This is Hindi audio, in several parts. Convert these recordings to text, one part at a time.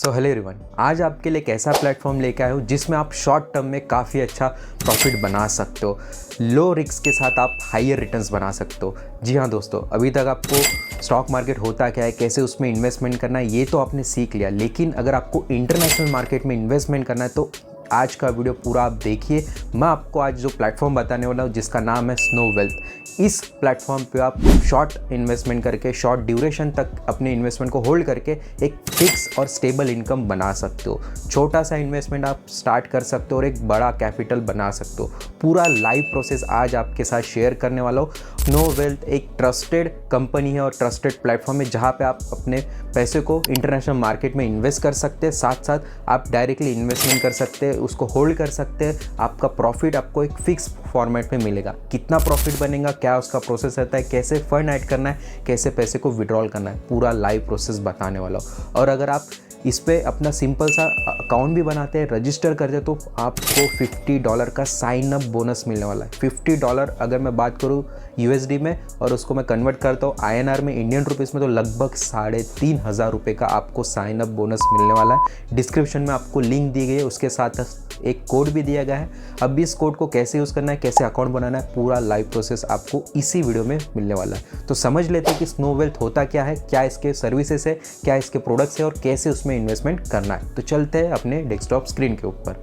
तो हेलो एवरीवन, आज आपके लिए एक ऐसा प्लेटफॉर्म लेके आया हूँ जिसमें आप शॉर्ट टर्म में काफ़ी अच्छा प्रॉफिट बना सकते हो। लो रिस्क के साथ आप हायर रिटर्न्स बना सकते हो। जी हाँ दोस्तों, अभी तक आपको स्टॉक मार्केट होता क्या है, कैसे उसमें इन्वेस्टमेंट करना है, ये तो आपने सीख लिया। लेकिन अगर आपको इंटरनेशनल मार्केट में इन्वेस्टमेंट करना है तो आज का वीडियो पूरा आप देखिए। मैं आपको आज जो प्लेटफॉर्म बताने वाला हूँ जिसका नाम है स्नो वेल्थ। इस प्लेटफॉर्म पे आप शॉर्ट इन्वेस्टमेंट करके शॉर्ट ड्यूरेशन तक अपने इन्वेस्टमेंट को होल्ड करके एक फिक्स और स्टेबल इनकम बना सकते हो। छोटा सा इन्वेस्टमेंट आप स्टार्ट कर सकते हो और एक बड़ा कैपिटल बना सकते हो। पूरा लाइव प्रोसेस आज आपके साथ शेयर करने वाला हूँ। स्नो वेल्थ एक ट्रस्टेड कंपनी है और ट्रस्टेड प्लेटफॉर्म है जहाँ पे आप अपने पैसे को इंटरनेशनल मार्केट में इन्वेस्ट कर सकते हैं, साथ साथ आप डायरेक्टली इन्वेस्टमेंट कर सकते हैं, उसको होल्ड कर सकते हैं। आपका प्रॉफिट आपको एक फिक्स फॉर्मेट में मिलेगा। कितना प्रॉफिट बनेगा, क्या उसका प्रोसेस रहता है, कैसे फंड ऐड करना है, कैसे पैसे को विड्रॉल करना है, पूरा लाइव प्रोसेस बताने वाला हूँ। और अगर आप इस पे अपना सिंपल सा अकाउंट भी बनाते हैं, रजिस्टर करते हैं, तो आपको $50 का साइन अप बोनस मिलने वाला है। $50 अगर मैं बात करूँ USD में और उसको मैं कन्वर्ट करता हूँ INR में, इंडियन रुपीज़ में, तो लगभग 3,500 रुपये का आपको साइन अप बोनस मिलने वाला है। डिस्क्रिप्शन में आपको लिंक दी गई है, उसके साथ एक कोड भी दिया गया है। अब इस कोड को कैसे यूज़ करना है, कैसे अकाउंट बनाना है, पूरा लाइव प्रोसेस आपको इसी वीडियो में मिलने वाला है। तो समझ लेते हैं कि स्नो वेल्थ होता क्या है, क्या इसके सर्विसेज है, क्या इसके प्रोडक्ट्स है और कैसे उसमें इन्वेस्टमेंट करना है। तो चलते हैं अपने डेस्कटॉप स्क्रीन के ऊपर।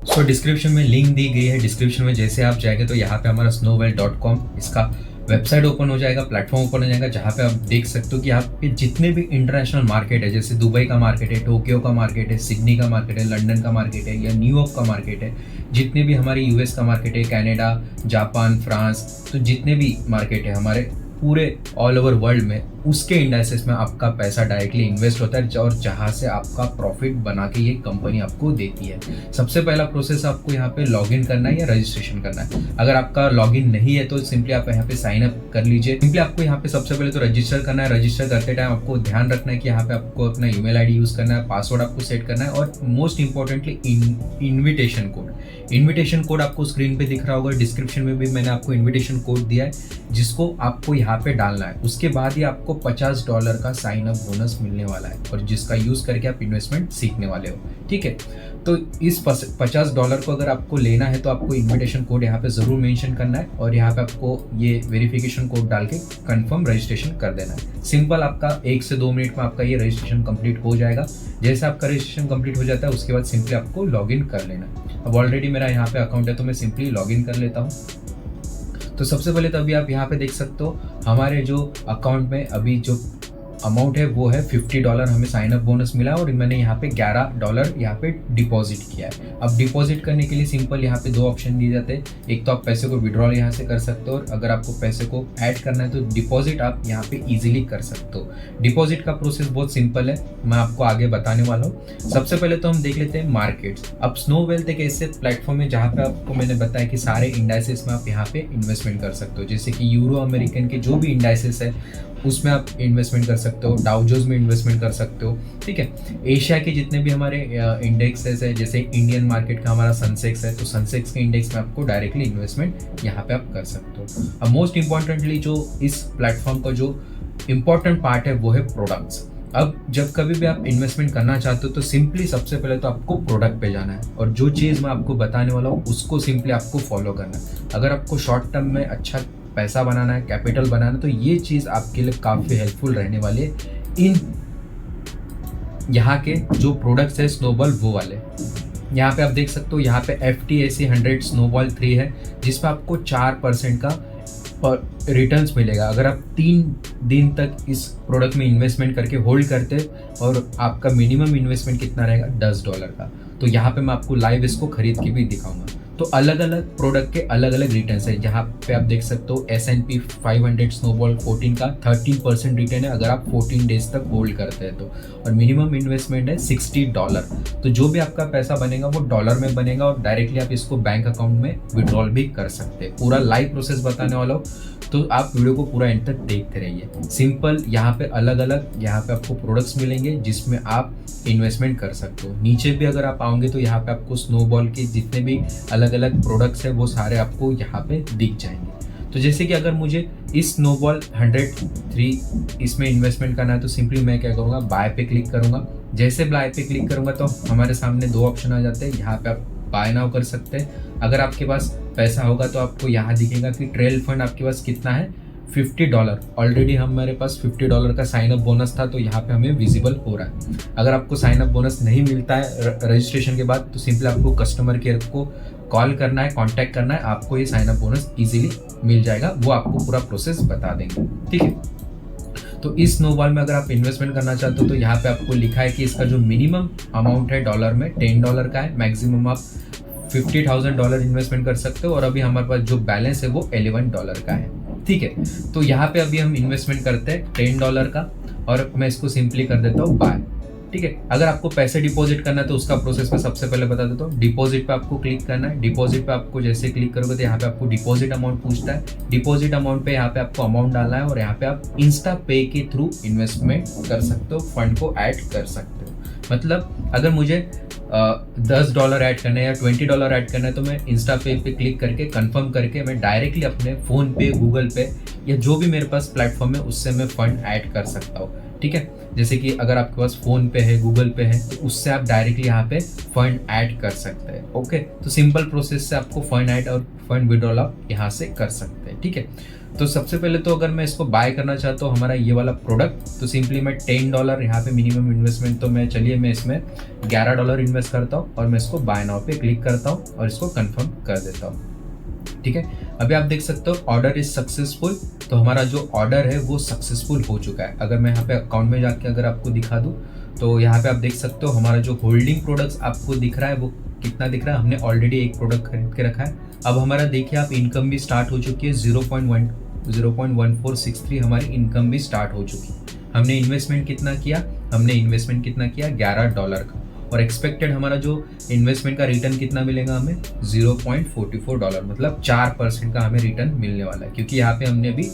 सो डिस्क्रिप्शन में लिंक दी गई है। डिस्क्रिप्शन में जैसे आप जाएंगे तो यहाँ पे हमारा snowwealth.com इसका वेबसाइट ओपन हो जाएगा, प्लेटफॉर्म ओपन हो जाएगा, जहाँ पे आप देख सकते हो कि यहाँ पे जितने भी इंटरनेशनल मार्केट है, जैसे दुबई का मार्केट है, टोक्यो का मार्केट है, सिडनी का मार्केट है, लंदन का मार्केट है या न्यूयॉर्क का मार्केट है, जितने भी हमारे US का मार्केट है, कनाडा, जापान, फ्रांस, तो जितने भी मार्केट है हमारे पूरे ऑल ओवर वर्ल्ड में, उसके इंडाइसेस में आपका पैसा डायरेक्टली इन्वेस्ट होता है और जहाँ से आपका प्रॉफिट बना के ये कंपनी आपको देती है। सबसे पहला प्रोसेस आपको यहाँ पे लॉगिन करना है या रजिस्ट्रेशन करना है। अगर आपका लॉगिन नहीं है तो सिंपली आप यहाँ पे साइन अप कर लीजिए। सिंपली आपको यहाँ पे सबसे पहले तो रजिस्टर करना है। रजिस्टर करते टाइम आपको ध्यान रखना है कि यहाँ पे आपको अपना ईमेल आईडी यूज करना है, पासवर्ड आपको सेट करना है और most importantly invitation code. Invitation code आपको स्क्रीन पे दिख रहा होगा, डिस्क्रिप्शन में भी मैंने आपको इन्विटेशन कोड दिया है जिसको आपको यहाँ पे डालना है। उसके बाद ही आपको $50 का साइन अप बोनस मिलने वाला है और जिसका यूज करके आप इन्वेस्टमेंट सीखने वाले हो। ठीक है, तो इस $50 को अगर आपको लेना है तो आपको इन्विटेशन कोड यहाँ पे जरूर मेंशन करना है और यहाँ पे आपको ये वेरिफिकेशन कोड डाल के कंफर्म रजिस्ट्रेशन कर देना है। सिंपल, आपका 1 से 2 मिनट में आपका ये रजिस्ट्रेशन कंप्लीट हो जाएगा। जैसे आपका रजिस्ट्रेशन कंप्लीट हो जाता है उसके बाद सिंपली आपको लॉग इन कर लेना है। अब ऑलरेडी मेरा यहाँ पे अकाउंट है तो मैं सिंपली लॉग इन कर लेता हूँ। तो सबसे पहले तो अभी आप यहाँ पे देख सकते हो हमारे जो अकाउंट में अभी जो अमाउंट है वो है $50 हमें साइन अप बोनस मिला और मैंने यहाँ पे $11 यहाँ पे डिपॉजिट किया है। अब डिपॉजिट करने के लिए सिंपल यहाँ पे 2 ऑप्शन दिए जाते हैं। एक तो आप पैसे को विड्रॉल यहाँ से कर सकते हो और अगर आपको पैसे को ऐड करना है तो डिपॉजिट आप यहाँ पे इजीली कर सकते हो। डिपॉजिट का प्रोसेस बहुत सिंपल है, मैं आपको आगे बताने वाला हूँ। सबसे पहले तो हम देख लेते हैं मार्केट्स। अब स्नो वेल्थ एक ऐसे प्लेटफॉर्म है जहाँ पे आपको मैंने बताया कि सारे इंडाइसेस में आप यहाँ पे इन्वेस्टमेंट कर सकते हो। जैसे कि यूरो अमेरिकन के जो भी इंडाइसेस है उसमें आप इन्वेस्टमेंट कर सकते हो, डाउ जोन्स में इन्वेस्टमेंट कर सकते हो। ठीक है, एशिया के जितने भी हमारे इंडेक्सेस है, जैसे इंडियन मार्केट का हमारा सनसेक्स है तो सनसेक्स के इंडेक्स में आपको डायरेक्टली इन्वेस्टमेंट यहाँ पे आप कर सकते हो। अब मोस्ट इंपॉर्टेंटली जो इस प्लेटफॉर्म का जो इम्पोर्टेंट पार्ट है वो है प्रोडक्ट्स। अब जब कभी भी आप इन्वेस्टमेंट करना चाहते हो तो सिंपली सबसे पहले तो आपको प्रोडक्ट पे जाना है और जो चीज़ मैं आपको बताने वाला हूँ उसको सिंपली आपको फॉलो करना है। अगर आपको शॉर्ट टर्म में अच्छा पैसा बनाना है, कैपिटल बनाना है, तो ये चीज़ आपके लिए काफ़ी हेल्पफुल रहने वाली है। इन यहाँ के जो प्रोडक्ट्स है स्नोबॉल वो वाले, यहाँ पे आप देख सकते हो, यहाँ पे FTSE 100 स्नोबॉल 3 है जिसमें आपको 4% का रिटर्न्स मिलेगा अगर आप 3 दिन तक इस प्रोडक्ट में इन्वेस्टमेंट करके होल्ड करते और आपका मिनिमम इन्वेस्टमेंट कितना रहेगा $10 का। तो यहाँ पे मैं आपको लाइव इसको खरीद के भी दिखाऊंगा। तो अलग अलग प्रोडक्ट के अलग अलग रिटर्न्स है। जहाँ पे आप देख सकते हो S&P 500 स्नोबॉल 14 का 13% रिटर्न है अगर आप 14 डेज तक होल्ड करते हैं तो, और मिनिमम इन्वेस्टमेंट है $60। तो जो भी आपका पैसा बनेगा वो डॉलर में बनेगा और डायरेक्टली आप इसको बैंक अकाउंट में विड्रॉल भी कर सकते हैं। पूरा लाइव प्रोसेस बताने वाला हूँ तो आप वीडियो को पूरा एंड तक देखते रहिए। सिंपल, यहाँ पे अलग अलग यहाँ पे आपको प्रोडक्ट्स मिलेंगे जिसमें आप इन्वेस्टमेंट कर सकते हो। नीचे भी अगर आप आओगे तो यहाँ पे आपको स्नोबॉल के जितने भी अलग अलग प्रोडक्ट्स है वो सारे आपको यहाँ पे दिख जाएंगे। तो जैसे कि अगर मुझे इस स्नोबॉल 103 इसमें इन्वेस्टमेंट करना है तो सिंपली मैं क्या करूँगा, बाय पे क्लिक करूँगा। जैसे बाय पे क्लिक करूंगा तो हमारे सामने दो ऑप्शन आ जाते हैं। यहाँ पे आप बाय नाउ कर सकते हैं। अगर आपके पास पैसा होगा तो आपको यहाँ दिखेगा कि ट्रेल फंड आपके पास कितना है, $50। ऑलरेडी हमारे पास $50 का साइन अप बोनस था, तो यहाँ पे हमें विजिबल हो रहा है। अगर आपको साइन अप बोनस नहीं मिलता है रजिस्ट्रेशन के बाद, तो सिंपली आपको कस्टमर केयर को कॉल करना है, कांटेक्ट करना है, आपको ये साइन अप बोनस इजीली मिल जाएगा। वो आपको पूरा प्रोसेस बता देंगे, ठीक है। तो इस स्नोबॉल में अगर आप इन्वेस्टमेंट करना चाहते हो तो यहाँ पे आपको लिखा है कि इसका जो मिनिमम अमाउंट है डॉलर में $10 का है, मैक्सिमम आप $50,000 इन्वेस्टमेंट कर सकते हो, और अभी हमारे पास जो बैलेंस है वो $11 का है, ठीक है। तो यहाँ पे अभी हम इन्वेस्टमेंट करते हैं $10 का, और मैं इसको सिंपली कर देता हूँ बाय, ठीक है। अगर आपको पैसे डिपॉजिट करना है तो उसका प्रोसेस मैं सबसे पहले बता देता हूँ। डिपॉजिट पे आपको क्लिक करना है। डिपॉजिट पे आपको जैसे क्लिक करोगे तो यहाँ पे आपको डिपॉजिट अमाउंट पूछता है। डिपॉजिट अमाउंट पे यहाँ पे आपको अमाउंट डालना है, और यहाँ पे आप इंस्टा पे के थ्रू इन्वेस्टमेंट कर सकते हो, फंड को ऐड कर सकते हो। मतलब अगर मुझे $10 ऐड करना है या $20 ऐड करना है तो मैं इंस्टा पे क्लिक करके कंफर्म करके मैं डायरेक्टली अपने फ़ोन पे, गूगल पे या जो भी मेरे पास प्लेटफॉर्म है उससे मैं फ़ंड ऐड कर सकता हूँ, ठीक है। जैसे कि अगर आपके पास फ़ोन पे है, गूगल पे है, तो उससे आप डायरेक्टली यहाँ पे फ़ंड ऐड कर सकते हैं, ओके। तो सिंपल प्रोसेस से आपको फ़ंड ऐड और फंड विड्रॉल आप यहाँ से कर सकते हैं, ठीक है। तो सबसे पहले तो अगर मैं इसको बाय करना चाहता हूँ हमारा ये वाला प्रोडक्ट, तो सिंपली मैं $10 यहाँ पे मिनिमम इन्वेस्टमेंट, तो मैं इसमें $11 इन्वेस्ट करता हूँ, और मैं इसको बाय नाउ पे क्लिक करता हूँ और इसको कंफर्म कर देता हूँ, ठीक है। अभी आप देख सकते हो ऑर्डर इज सक्सेसफुल, तो हमारा जो ऑर्डर है वो सक्सेसफुल हो चुका है। अगर मैं यहाँ पे अकाउंट में जाके अगर आपको दिखा दूँ तो यहाँ पे आप देख सकते हो हमारा जो होल्डिंग प्रोडक्ट्स आपको दिख रहा है वो कितना दिख रहा है। हमने ऑलरेडी एक प्रोडक्ट खरीद के रखा है। अब हमारा देखिए आप इनकम भी स्टार्ट हो चुकी है, 0.1463 हमारी इनकम भी स्टार्ट हो चुकी है। हमने इन्वेस्टमेंट कितना किया, $11 का, और एक्सपेक्टेड हमारा जो इन्वेस्टमेंट का रिटर्न कितना मिलेगा हमें, $0.44, मतलब 4% का हमें रिटर्न मिलने वाला है, क्योंकि यहाँ पे हमने अभी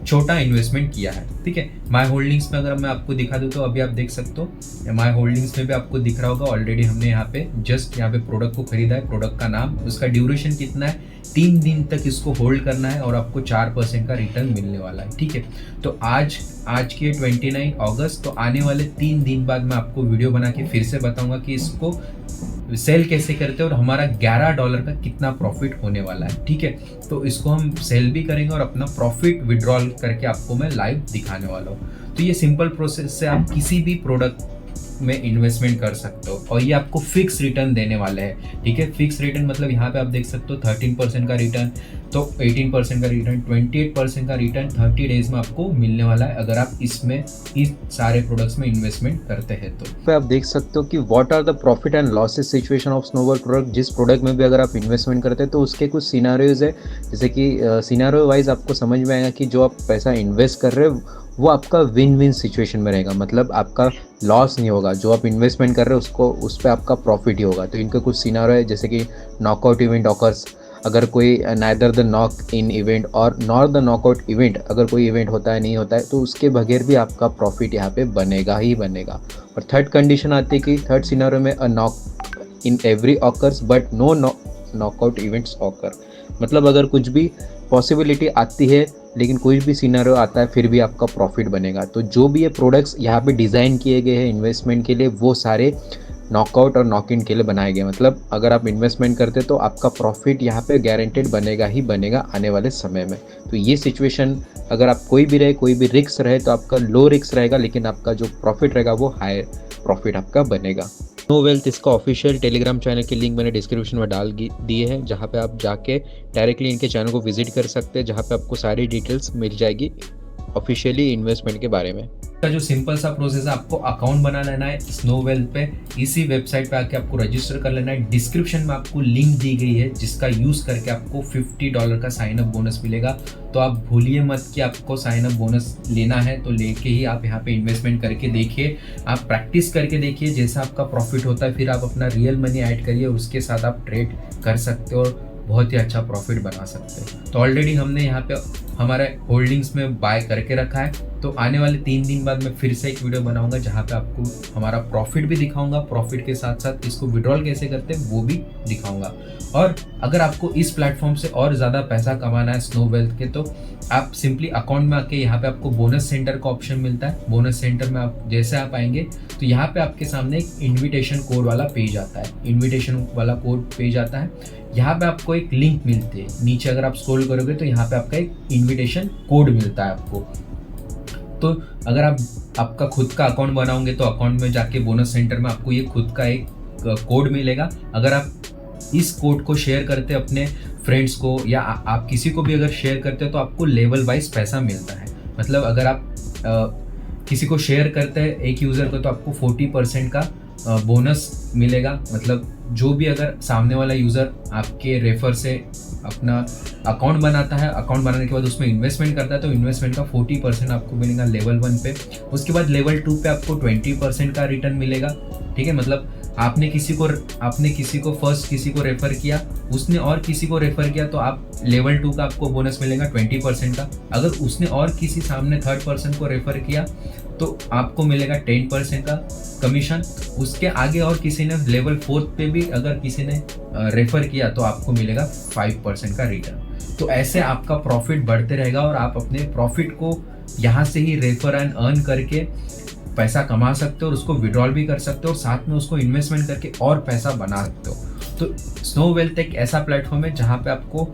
छोटा इन्वेस्टमेंट किया है, ठीक है। माय होल्डिंग्स में अगर मैं आपको दिखा दूँ तो अभी आप देख सकते हो माय होल्डिंग्स में भी आपको दिख रहा होगा ऑलरेडी हमने यहाँ पे जस्ट यहाँ पे प्रोडक्ट को खरीदा है। प्रोडक्ट का नाम, उसका ड्यूरेशन कितना है, 3 दिन तक इसको होल्ड करना है और आपको 4% का रिटर्न मिलने वाला है, ठीक है। तो आज की 29 अगस्त, तो आने वाले 3 दिन बाद मैं आपको वीडियो बना के फिर से बताऊंगा कि इसको सेल कैसे करते हैं और हमारा $11 का कितना प्रॉफिट होने वाला है, ठीक है। तो इसको हम सेल भी करेंगे और अपना प्रॉफिट विड्रॉल करके आपको मैं लाइव दिखाने वाला हूँ। तो ये सिंपल प्रोसेस से आप किसी भी प्रोडक्ट में इन्वेस्टमेंट कर सकते हो, और ये आपको फिक्स रिटर्न देने वाले हैं, ठीक है। फिक्स रिटर्न मतलब यहाँ पे आप देख सकते हो 13% का रिटर्न, तो 18% का रिटर्न, 28% का रिटर्न 30 डेज में आपको मिलने वाला है अगर आप इसमें इस सारे प्रोडक्ट्स में इन्वेस्टमेंट करते हैं। तो आप देख सकते हो कि what are the profit and losses situation of snowball product. जिस प्रोडक्ट में भी अगर आप इन्वेस्टमेंट करते हैं तो उसके कुछ सिनारियोज है, जैसे कि सिनारियो वाइज आपको समझ में आएगा कि जो आप पैसा इन्वेस्ट कर रहे हो वो आपका विन विन सिचुएशन में रहेगा, मतलब आपका लॉस नहीं होगा। जो आप इन्वेस्टमेंट कर रहे हो उसको उस पर आपका प्रॉफिट ही होगा। तो इनके कुछ सिनारियो है, जैसे कि नॉकआउट इवेंट ऑकर्स, अगर कोई neither the knock in event और नॉर द नॉकआउट इवेंट, अगर कोई इवेंट होता है नहीं होता है तो उसके बगैर भी आपका प्रॉफिट यहाँ पे बनेगा ही बनेगा। और थर्ड कंडीशन आती है कि थर्ड सिनारियो में a knock in every occurs but no knockout events occur, मतलब अगर कुछ भी पॉसिबिलिटी आती है लेकिन कोई भी सिनारियो आता है फिर भी आपका प्रॉफिट बनेगा। तो जो भी ये प्रोडक्ट्स यहाँ पे डिज़ाइन किए गए हैं इन्वेस्टमेंट के लिए वो सारे नॉकआउट और नॉक इन के लिए बनाए गए, मतलब अगर आप इन्वेस्टमेंट करते तो आपका प्रॉफिट यहाँ पे गारंटेड बनेगा ही बनेगा आने वाले समय में। तो ये सिचुएशन अगर आप कोई भी रिस्क रहे तो आपका लो रिस्क रहेगा, लेकिन आपका जो प्रॉफिट रहेगा वो हाई प्रॉफिट आपका बनेगा। नो वेल्थ इसका ऑफिशियल टेलीग्राम चैनल की लिंक मैंने डिस्क्रिप्शन में डाल दिए हैं, जहाँ पे आप जाके डायरेक्टली इनके चैनल को विजिट कर सकते हैं, जहाँ पे आपको सारी डिटेल्स मिल जाएगी ऑफिशियली इन्वेस्टमेंट के बारे में। का जो सिंपल सा प्रोसेस है, आपको अकाउंट बना लेना है स्नोवेल्थ पे, इसी वेबसाइट पे आके आपको रजिस्टर कर लेना है। डिस्क्रिप्शन में आपको लिंक दी गई है जिसका यूज़ करके आपको $50 का साइन अप बोनस मिलेगा। तो आप भूलिए मत कि आपको साइन अप बोनस लेना है, तो लेके ही आप यहाँ पे इन्वेस्टमेंट करके देखिए, आप प्रैक्टिस करके देखिए, जैसा आपका प्रॉफिट होता है फिर आप अपना रियल मनी ऐड करिए, उसके साथ आप ट्रेड कर सकते हो और बहुत ही अच्छा प्रॉफिट बना सकते हैं। तो ऑलरेडी हमने यहाँ पे हमारे होल्डिंग्स में बाय करके रखा है, तो आने वाले 3 दिन बाद मैं फिर से एक वीडियो बनाऊंगा जहाँ पे आपको हमारा प्रॉफिट भी दिखाऊंगा, प्रॉफिट के साथ साथ इसको विड्रॉल कैसे करते हैं वो भी दिखाऊंगा। और अगर आपको इस प्लेटफॉर्म से और ज़्यादा पैसा कमाना है स्नो वेल्थ के, तो आप सिंपली अकाउंट में आके यहाँ पे आपको बोनस सेंटर का ऑप्शन मिलता है। बोनस सेंटर में आप जैसे आप आएंगे तो यहाँ पे आपके सामने एक इन्विटेशन कोड वाला पेज आता है, इन्विटेशन वाला कोड पेज आता है। यहाँ पे आपको एक लिंक मिलती है, नीचे अगर आप स्क्रॉल करोगे तो यहाँ पे आपका एक इन्विटेशन कोड मिलता है आपको। तो अगर आप आपका खुद का अकाउंट बनाओगे तो अकाउंट में जाके बोनस सेंटर में आपको ये खुद का एक कोड मिलेगा। अगर आप इस कोड को शेयर करते अपने फ्रेंड्स को या आप किसी को भी अगर शेयर करते हो तो आपको लेवल वाइज पैसा मिलता है। मतलब अगर आप किसी को शेयर करते हैं एक यूज़र को तो आपको 40% का बोनस मिलेगा। मतलब जो भी अगर सामने वाला यूज़र आपके रेफर से अपना अकाउंट बनाता है, अकाउंट बनाने के बाद उसमें इन्वेस्टमेंट करता है तो इन्वेस्टमेंट का 40% आपको मिलेगा लेवल 1 पे। उसके बाद लेवल 2 पे आपको 20% का रिटर्न मिलेगा। ठीक है, मतलब आपने किसी को फर्स्ट किसी को रेफर किया, उसने और किसी को रेफर किया तो आप लेवल 2 का आपको बोनस मिलेगा 20% का। अगर उसने और किसी सामने थर्ड पर्सन को रेफर किया तो आपको मिलेगा 10% का कमीशन। उसके आगे और किसी ने लेवल 4 पे भी अगर किसी ने रेफर किया तो आपको मिलेगा 5% का रिटर्न। तो ऐसे आपका प्रॉफिट बढ़ते रहेगा और आप अपने प्रॉफिट को यहाँ से ही रेफर एंड अर्न करके पैसा कमा सकते हो और उसको विड्रॉल भी कर सकते हो और साथ में उसको इन्वेस्टमेंट करके और पैसा बना सकते हो। तो स्नो वेल्थ एक ऐसा प्लेटफॉर्म है जहाँ पे आपको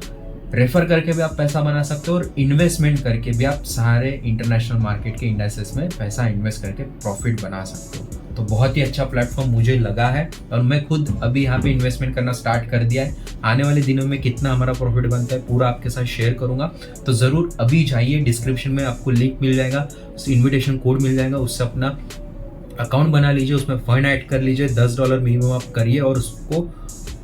रेफर करके भी आप पैसा बना सकते हो और इन्वेस्टमेंट करके भी आप सारे इंटरनेशनल मार्केट के इंडाइसेस में पैसा इन्वेस्ट करके प्रॉफिट बना सकते हो। तो बहुत ही अच्छा प्लेटफॉर्म मुझे लगा है और मैं खुद अभी यहाँ पे इन्वेस्टमेंट करना स्टार्ट कर दिया है। आने वाले दिनों में कितना हमारा प्रॉफिट बनता है पूरा आपके साथ शेयर करूँगा। तो ज़रूर अभी जाइए, डिस्क्रिप्शन में आपको लिंक मिल जाएगा, इन्विटेशन कोड मिल जाएगा, उससे अपना अकाउंट बना लीजिए, उसमें फंड ऐड कर लीजिए, $10 मिनिमम आप करिए और उसको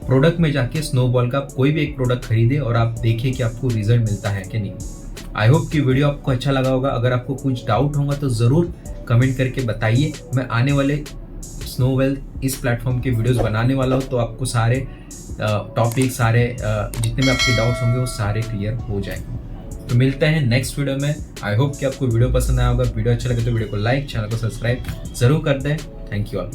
प्रोडक्ट में जाके स्नोबॉल का कोई भी एक प्रोडक्ट खरीदे और आप देखिए कि आपको रिजल्ट मिलता है कि नहीं। आई होप कि वीडियो आपको अच्छा लगा होगा। अगर आपको कुछ डाउट होगा तो ज़रूर कमेंट करके बताइए। मैं आने वाले स्नो वेल्थ इस प्लेटफॉर्म के वीडियोस बनाने वाला हूँ, तो आपको सारे टॉपिक सारे जितने भी आपके डाउट्स होंगे वो सारे क्लियर हो जाएंगे। तो मिलते हैं नेक्स्ट वीडियो में। आई होप कि आपको वीडियो पसंद आया होगा। वीडियो अच्छा लगे तो वीडियो को लाइक, चैनल को सब्सक्राइब ज़रूर कर दें। Thank you all.